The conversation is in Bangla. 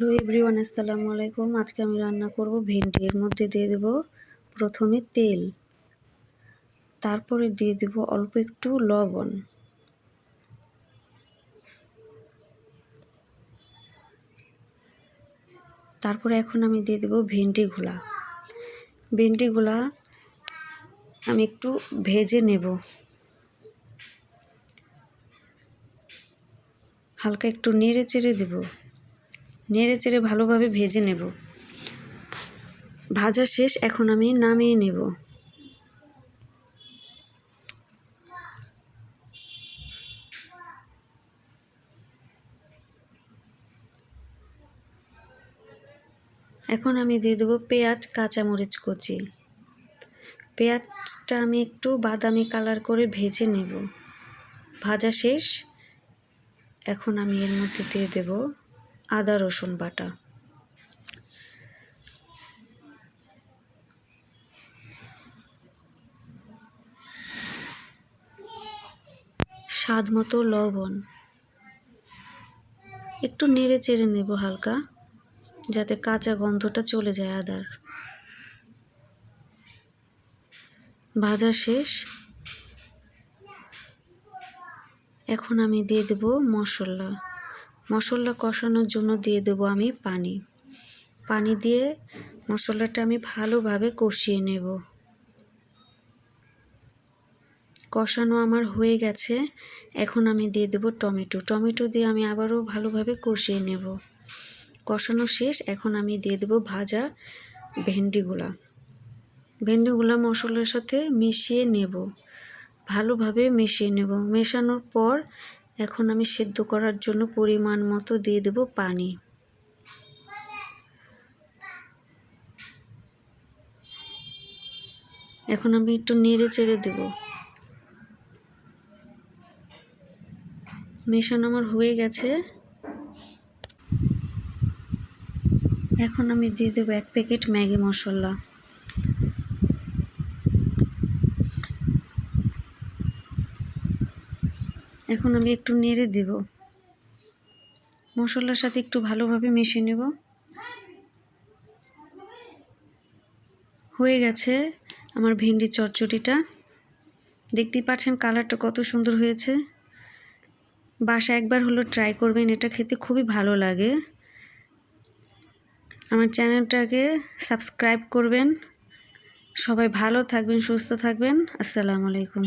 হ্যালো এভরিওয়ান, আসসালামু আলাইকুম। আজকে আমি রান্না করব ভেন্ডি। এর মধ্যে দিয়ে দেব প্রথমে তেল, তারপরে দিয়ে দেব অল্প একটু লবণ, তারপরে এখন আমি দিয়ে দেব ভেন্ডিগুলা। ভেন্ডিগুলা আমি একটু ভেজে নেব, হালকা একটু নেড়ে চেড়ে দেব, নেড়ে চেড়ে ভালোভাবে ভেজে নেব। ভাজা শেষ, এখন আমি নামিয়ে নেব। এখন আমি দিয়ে দেবো পেঁয়াজ, কাঁচামরিচ কুচি। পেঁয়াজটা আমি একটু বাদামি কালার করে ভেজে নেব। ভাজা শেষ, এখন আমি এর মধ্যে দিয়ে দেব আদা রসুন বাটা, স্বাদ মতো লবণ, একটু নেড়ে চেড়ে নেব হালকা, যাতে কাঁচা গন্ধটা চলে যায় আদার। ভাজা শেষ, এখন আমি দিয়ে দেব মশলা কষানোর জন্য দিয়ে দেব আমি পানি দিয়ে মশলাটা আমি ভালোভাবে কষিয়ে নেব। কষানো আমার হয়ে গেছে, এখন আমি দিয়ে দেব টমেটো দিয়ে আমি আবারও ভালোভাবে কষিয়ে নেব। কষানো শেষ, এখন আমি দিয়ে দেব ভাজা ভেন্ডিগুলা মশলার সাথে মিশিয়ে নেব, ভালোভাবে মিশিয়ে নেব। মেশানোর পর এখন আমি সেদ্ধ করার জন্য পরিমাণ মতো দিয়ে দেব পানি। এখন আমি একটু নেড়ে চেড়ে দেব। মেশানো আমার হয়ে গেছে, এখন আমি দিয়ে দেব 1 প্যাকেট ম্যাগি মশলা। এখন আমি একটু নেড়ে দেব, মশলার সাথে একটু ভালোভাবে মিশিয়ে নেব। হয়ে গেছে আমার ভেন্ডি চচ্চড়িটা। দেখতেই পাচ্ছেন কালারটা কত সুন্দর হয়েছে। বাসায় একবার হলো ট্রাই করবেন, এটা খেতে খুবই ভালো লাগে। আমার চ্যানেলটাকে সাবস্ক্রাইব করবেন। সবাই ভালো থাকবেন, সুস্থ থাকবেন। আসসালামু আলাইকুম।